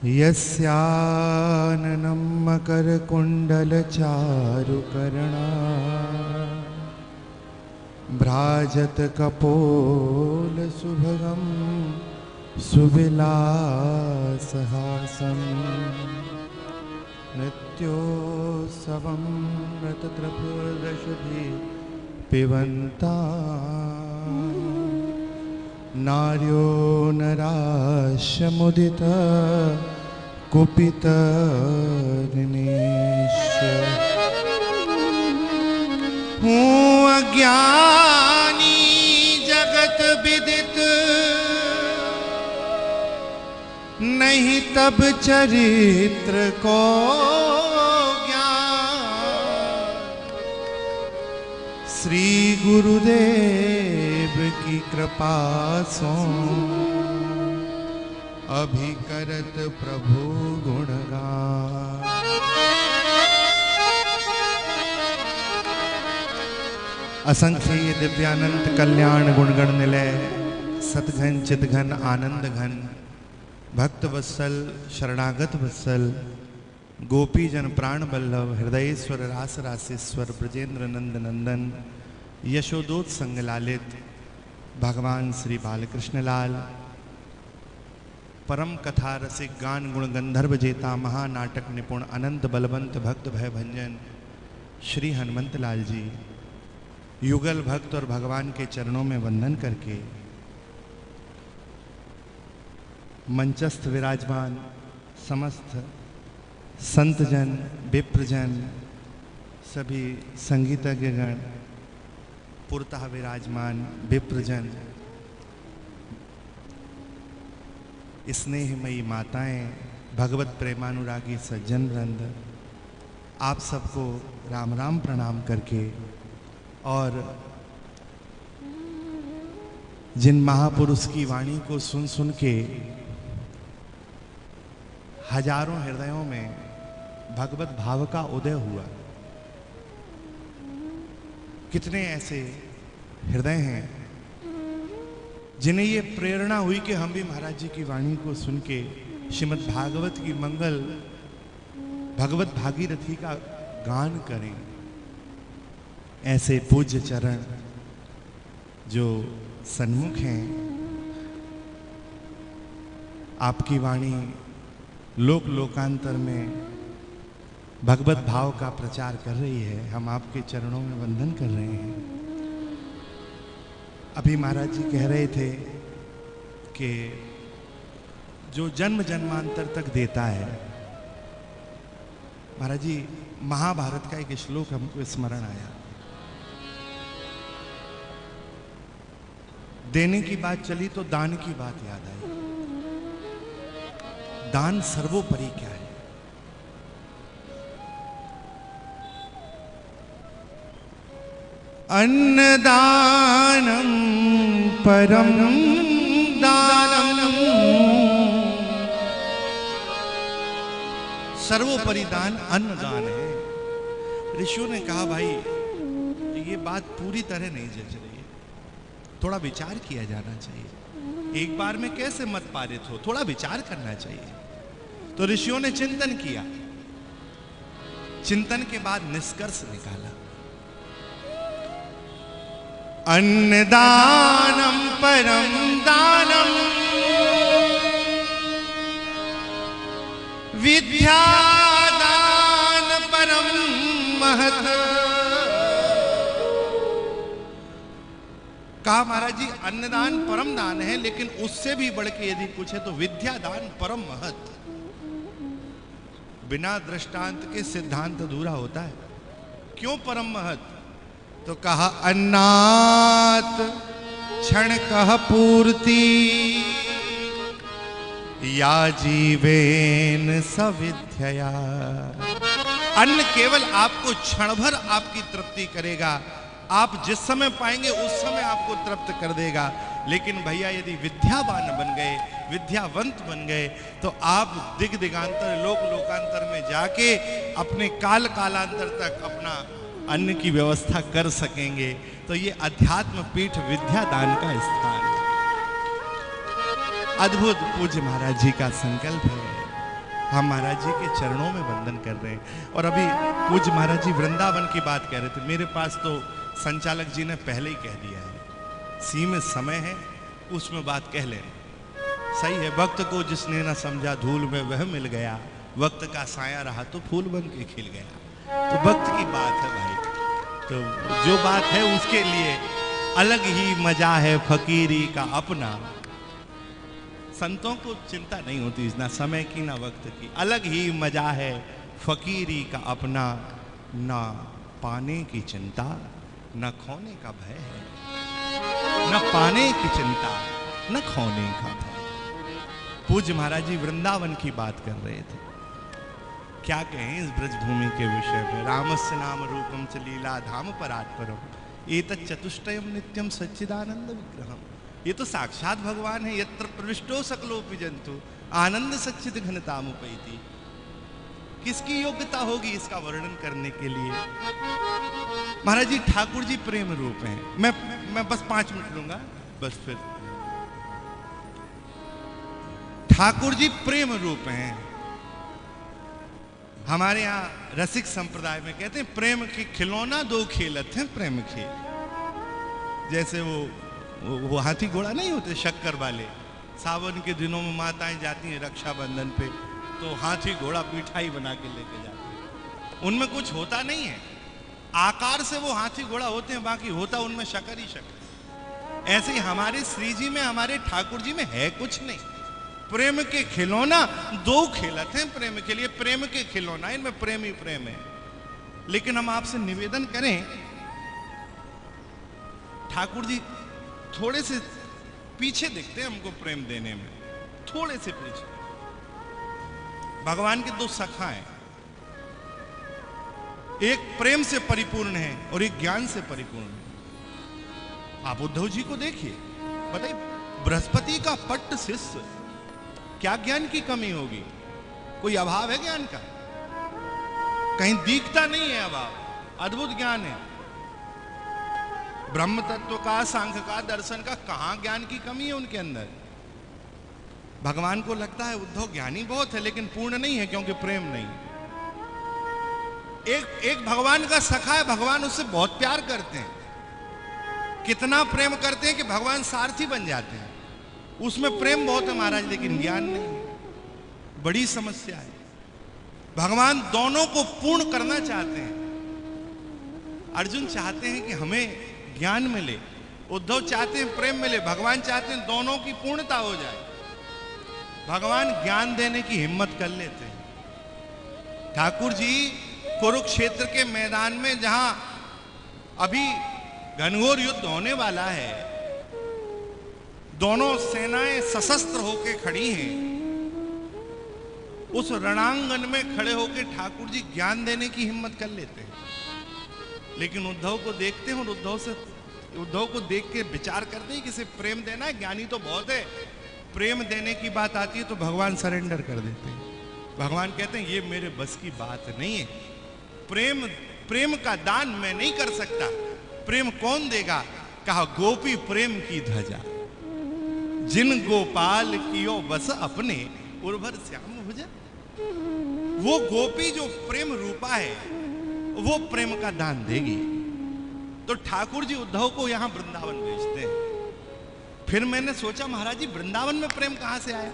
यस्याननं मकरकुण्डलचारुकर्णा भ्राजत कपोलसुभगं सुविलासहासम् नृत्योत्सवं रतत्रपुरदशभिः पिबन्ता नार्यो नराश्यमुदित कुपित निनेश हूँ अज्ञानी जगत विदित नहीं तब चरित्र को ज्ञान श्री गुरुदेव की कृपा सो अभी करत प्रभु गुणगान। असंख्य दिव्यानंद कल्याण गुणगण निलय सतघन चितघन आनंद घन भक्त वत्सल शरणागत वत्सल गोपी जन प्राण बल्लभ हृदयेश्वर रास रासेश्वर ब्रजेंद्र नंद नंदन यशोदोत संग लालित भगवान श्री बालकृष्ण लाल परम कथा रसिक गान गुण गंधर्व जेता महानाटक निपुण अनंत बलवंत भक्त भय भंजन श्री हनुमंत लाल जी युगल भक्त और भगवान के चरणों में वंदन करके मंचस्थ विराजमान समस्त संतजन विप्रजन सभी संगीतज्ञगण पुरतः विराजमान विप्रजन स्नेहमयी माताएं भगवत प्रेमानुरागी सज्जन वृंद आप सबको राम राम प्रणाम करके और जिन महापुरुष की वाणी को सुन सुन के हजारों हृदयों में भगवत भाव का उदय हुआ, कितने ऐसे हृदय हैं जिन्हें ये प्रेरणा हुई कि हम भी महाराज जी की वाणी को सुन के श्रीमद् भागवत की मंगल भगवत भागीरथी का गान करें। ऐसे पूज्य चरण जो सन्मुख हैं, आपकी वाणी लोक लोकांतर में भगवत भाव का प्रचार कर रही है। हम आपके चरणों में वंदन कर रहे हैं। अभी महाराज जी कह रहे थे कि जो जन्म जन्मांतर तक देता है, महाराज जी महाभारत का एक श्लोक हमको स्मरण आया। देने की बात चली तो दान की बात याद आई। दान सर्वोपरि क्या है? अन्नदानं परम दानम, सर्वोपरि दान अन्नदान है। ऋषियों ने कहा भाई ये बात पूरी तरह नहीं जच रही है, थोड़ा विचार किया जाना चाहिए। एक बार में कैसे मत पारित हो, थोड़ा विचार करना चाहिए। तो ऋषियों ने चिंतन किया, चिंतन के बाद निष्कर्ष निकाला। अन्नदानं परम दानम विद्यादान परम महत्। कहा महाराज जी अन्नदान परम दान है, लेकिन उससे भी बढ़ के यदि कुछ है तो विद्यादान परम महत्। बिना दृष्टांत के सिद्धांत अधूरा होता है। क्यों परम महत्? तो कहा अन्नात क्षण कह पूर्ति या जीवेन सविद्यया। अन्न केवल आपको क्षण भर आपकी तृप्ति करेगा, आप जिस समय पाएंगे उस समय आपको तृप्त कर देगा। लेकिन भैया यदि विद्यावान बन गए, विद्यावंत बन गए, तो आप दिग दिगांतर लोक लोकांतर में जाके अपने काल कालांतर तक अपना अन्न की व्यवस्था कर सकेंगे। तो ये अध्यात्म पीठ विद्यादान का स्थान है। अद्भुत पूज्य महाराज जी का संकल्प है। हम महाराज जी के चरणों में वंदन कर रहे हैं। और अभी पूज्य महाराज जी वृंदावन की बात कह रहे थे, मेरे पास तो संचालक जी ने पहले ही कह दिया है, सीमित समय है उसमें बात कह लें। सही है, वक्त को जिसने ना समझा धूल में वह मिल गया, वक्त का साया रहा तो फूल बन के खिल गया। तो वक्त की बात है भाई, तो जो बात है उसके लिए अलग ही मजा है फकीरी का अपना। संतों को चिंता नहीं होती ना समय की ना वक्त की, अलग ही मजा है फकीरी का अपना। ना पाने की चिंता न खोने का भय है, न पाने की चिंता न खोने का भय। पूज्य महाराज जी वृंदावन की बात कर रहे थे, क्या कहें इस ब्रजभूमि के विषय में। रामस्य नाम रूपम च लीला धाम परात्परम एतत् चतुष्टयम नित्यम सच्चिदानंद विग्रहम। ये तो साक्षात भगवान है। यत्र प्रविष्टो सकलोपि जंतु आनंद सच्चिद घनतामुपैति। किसकी योग्यता होगी इसका वर्णन करने के लिए। महाराज जी ठाकुर जी प्रेम रूप हैं। मैं बस 5 मिनट लूंगा बस, फिर ठाकुर जी प्रेम रूप हैं। हमारे यहाँ रसिक संप्रदाय में कहते हैं प्रेम के खिलौना 2 खेलत हैं प्रेम खेल। जैसे वो हाथी घोड़ा नहीं होते शक्कर वाले, सावन के दिनों में माताएं जाती हैं रक्षाबंधन पे तो हाथी घोड़ा मिठाई बना के लेके जाते हैं। उनमें कुछ होता नहीं है, आकार से वो हाथी घोड़ा होते हैं, बाकी होता उनमें शक्कर ही शक्कर। ऐसे ही हमारे श्री जी में, हमारे ठाकुर जी में है कुछ नहीं। प्रेम के खिलौना 2 खेलत हैं प्रेम के लिए, प्रेम के खिलौना, इनमें प्रेम ही प्रेम है। लेकिन हम आपसे निवेदन करें, ठाकुर जी थोड़े से पीछे दिखते हैं हमको प्रेम देने में, थोड़े से पीछे। भगवान के 2 सखा हैं, एक प्रेम से परिपूर्ण है और एक ज्ञान से परिपूर्ण है। आप उद्धव जी को देखिए, बताइए बृहस्पति का पट्ट शिष्य, क्या ज्ञान की कमी होगी? कोई अभाव है ज्ञान का? कहीं दिखता नहीं है अभाव, अद्भुत ज्ञान है। ब्रह्म तत्व का, सांख्य का, दर्शन का, कहां ज्ञान की कमी है उनके अंदर? भगवान को लगता है उद्धव ज्ञानी बहुत है लेकिन पूर्ण नहीं है क्योंकि प्रेम नहीं। एक भगवान का सखा है, भगवान उससे बहुत प्यार करते हैं, कितना प्रेम करते हैं कि भगवान सारथी बन जाते हैं। उसमें प्रेम बहुत है महाराज लेकिन ज्ञान नहीं, बड़ी समस्या है। भगवान दोनों को पूर्ण करना चाहते हैं। अर्जुन चाहते हैं कि हमें ज्ञान मिले, उद्धव चाहते हैं प्रेम मिले, भगवान चाहते हैं दोनों की पूर्णता हो जाए। भगवान ज्ञान देने की हिम्मत कर लेते हैं। ठाकुर जी कुरुक्षेत्र के मैदान में जहां अभी घनघोर युद्ध होने वाला है, दोनों सेनाएं सशस्त्र होकर खड़ी हैं, उस रणांगन में खड़े होकर ठाकुर जी ज्ञान देने की हिम्मत कर लेते हैं। लेकिन उद्धव को देखते हैं और उद्धव को देख के विचार करते हैं कि इसे प्रेम देना है, ज्ञानी तो बहुत है। प्रेम देने की बात आती है तो भगवान सरेंडर कर देते हैं। भगवान कहते हैं ये मेरे बस की बात नहीं है, प्रेम का दान मैं नहीं कर सकता। प्रेम कौन देगा? कहा गोपी प्रेम की ध्वजा, जिन गोपाल कियो बस अपने उर्वर श्याम भुजा। वो गोपी जो प्रेम रूपा है वो प्रेम का दान देगी। तो ठाकुर जी उद्धव को यहां वृंदावन भेजते हैं। फिर मैंने सोचा महाराज जी वृंदावन में प्रेम कहां से आया?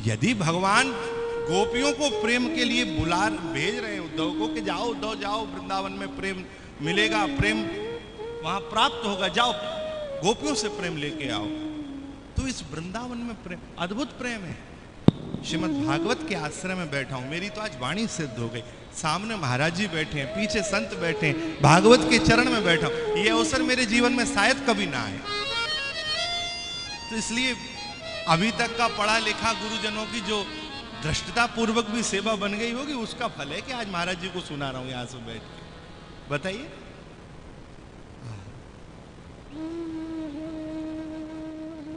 यदि भगवान गोपियों को प्रेम के लिए भेज रहे हैं उद्धव को कि जाओ उद्धव जाओ, वृंदावन में प्रेम मिलेगा, प्रेम वहां प्राप्त होगा, जाओ गोपियों से प्रेम लेके आओ। तो इस वृंदावन में प्रेम, अद्भुत प्रेम है। श्रीमद् भागवत के आश्रम में बैठा हूं, मेरी तो आज वाणी सिद्ध हो गई। सामने महाराज जी बैठे हैं, पीछे संत बैठे हैं, भागवत के चरण में बैठा हूं। ये अवसर मेरे जीवन में शायद कभी ना आए। तो इसलिए अभी तक का पढ़ा लिखा गुरुजनों की जो दृष्टता पूर्वक भी सेवा बन गई होगी, उसका फल है कि आज महाराज जी को सुना रहा हूं यहां से बैठ के। बताइए,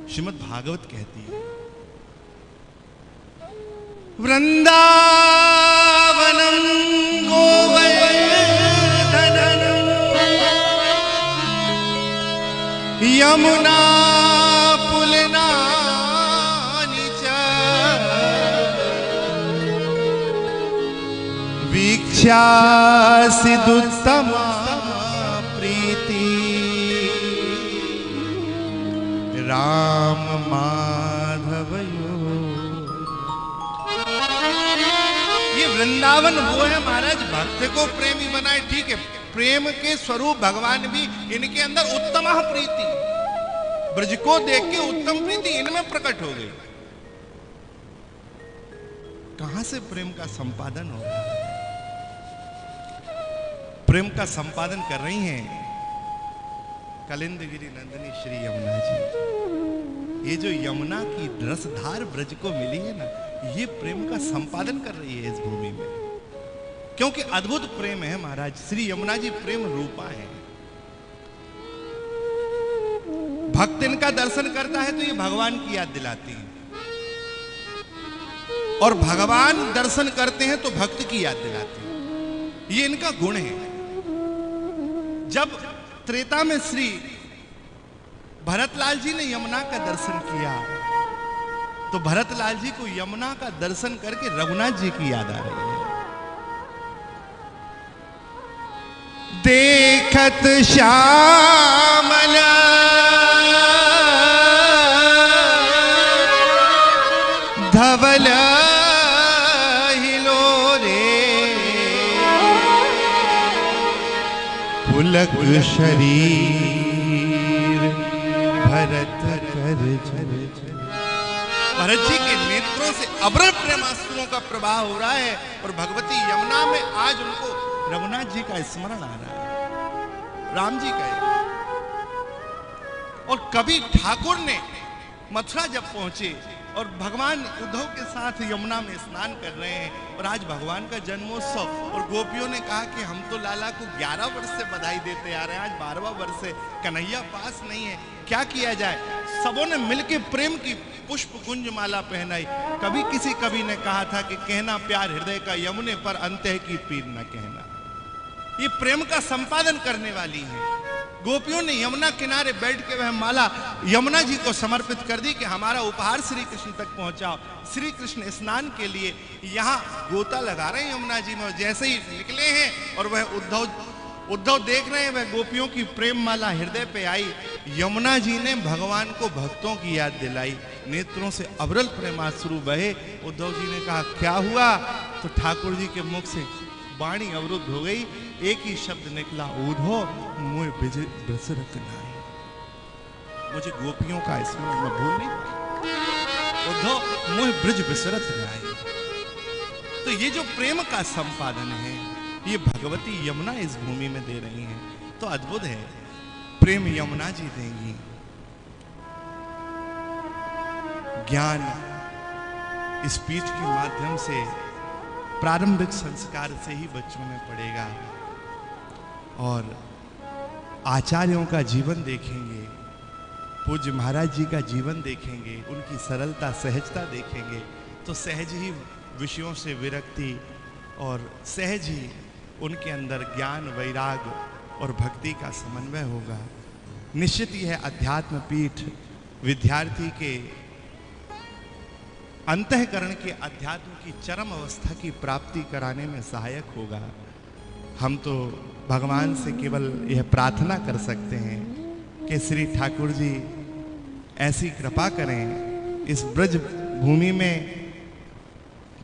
श्रीमद् भागवत कहती है वृंदावनम गोवर्धनम यमुना पुलनानि च वीक्षासिदुत्तमा प्रीति राम माधवयो। ये वृंदावन वो है महाराज भक्त को प्रेमी बनाए, ठीक है, प्रेम के स्वरूप भगवान भी इनके अंदर उत्तम प्रीति, ब्रज को देख के उत्तम प्रीति इनमें प्रकट हो गई। कहां से प्रेम का संपादन हो रहा है? प्रेम का संपादन कर रही हैं कलिंदगिरी नंदिनी श्री यमुना जी। ये जो यमुना की रसधार ब्रज को मिली है ना, ये प्रेम का संपादन कर रही है इस भूमि में, क्योंकि अद्भुत प्रेम है महाराज। श्री यमुना जी प्रेम रूपा है। भक्त इनका दर्शन करता है तो ये भगवान की याद दिलाती है, और भगवान दर्शन करते हैं तो भक्त की याद दिलाते हैं। ये इनका गुण है। जब त्रेता में श्री भरतलाल जी ने यमुना का दर्शन किया तो भरतलाल जी को यमुना का दर्शन करके रघुनाथ जी की याद आ रही है। देखत श्यामला धवल पुलक शरीर भरत कर भरत जी के नेत्रों से अब्र प्रेमास्त्रों का प्रवाह हो रहा है, और भगवती यमुना में आज उनको रघुनाथ जी का स्मरण आ रहा है, राम जी का। और कभी ठाकुर ने मथुरा जब पहुंचे और भगवान उद्धव के साथ यमुना में स्नान कर रहे हैं, और आज भगवान का जन्मोत्सव, और गोपियों ने कहा कि हम तो लाला को 11 वर्ष से बधाई देते आ रहे हैं, आज 12वां वर्ष है, कन्हैया पास नहीं है, क्या किया जाए? सबों ने मिलकर प्रेम की पुष्प कुंज माला पहनाई। कभी किसी कवि ने कहा था कि कहना प्यार हृदय का यमुने पर अंतः की पीर न कहना। ये प्रेम का संपादन करने वाली है। गोपियों ने यमुना किनारे बैठ के वह माला यमुना जी को समर्पित कर दी कि हमारा उपहार श्री कृष्ण तक पहुंचाओ। श्री कृष्ण स्नान के लिए यहाँ गोता लगा रहे हैं यमुना जी में, और जैसे ही निकले हैं और वह उद्धव देख रहे हैं, वह गोपियों की प्रेम माला हृदय पे आई। यमुना जी ने भगवान को भक्तों की याद दिलाई, नेत्रों से अविरल प्रेमाश्रु बहे। उद्धव जी ने कहा क्या हुआ? तो ठाकुर जी के मुख से वाणी अवरुद्ध हो गई, एक ही शब्द निकला, ऊधो मुझे बिसरत नाई। मुझे गोपियों का स्मरण मैं भूल नहीं पाया, उद्धव मुझे ब्रज बिसरत नाई। तो ये जो प्रेम का संपादन है, ये भगवती यमुना इस भूमि में दे रही हैं, तो अद्भुत है। प्रेम यमुना जी देंगी, ज्ञान इस पीठ के माध्यम से प्रारंभिक संस्कार से ही बच्चों में पड़ेगा, और आचार्यों का जीवन देखेंगे, पूज्य महाराज जी का जीवन देखेंगे, उनकी सरलता सहजता देखेंगे, तो सहज ही विषयों से विरक्ति और सहज ही उनके अंदर ज्ञान वैराग और भक्ति का समन्वय होगा। निश्चित ही है अध्यात्म पीठ विद्यार्थी के अंतःकरण के अध्यात्म की चरम अवस्था की प्राप्ति कराने में सहायक होगा। हम तो भगवान से केवल यह प्रार्थना कर सकते हैं कि श्री ठाकुर जी ऐसी कृपा करें, इस ब्रज भूमि में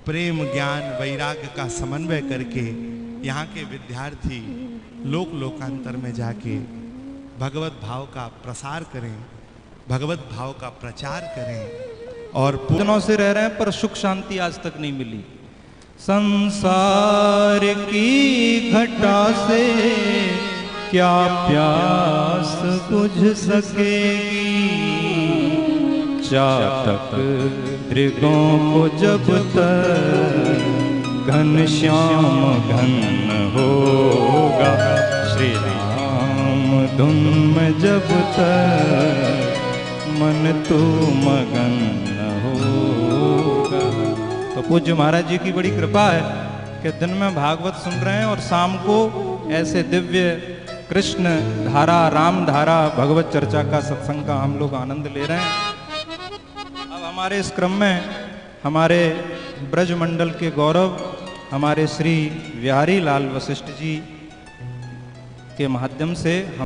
प्रेम ज्ञान वैराग्य का समन्वय करके यहाँ के विद्यार्थी लोक लोकांतर में जाके भगवत भाव का प्रसार करें, भगवत भाव का प्रचार करें। और पूजनों से रह रहे हैं पर सुख शांति आज तक नहीं मिली। संसार की घटा से क्या प्यास बुझ सकेगी, चातक मृगों को जब तक घनश्याम घन होगा, श्री राम धुन में जब तक मन तो मगन होगा। तो पूज्य महाराज जी की बड़ी कृपा है कि दिन में भागवत सुन रहे हैं और शाम को ऐसे दिव्य कृष्ण धारा राम धारा भगवत चर्चा का सत्संग का हम लोग आनंद ले रहे हैं। अब हमारे इस क्रम में हमारे ब्रज मंडल के गौरव हमारे श्री बिहारी लाल वशिष्ठ जी के माध्यम से हम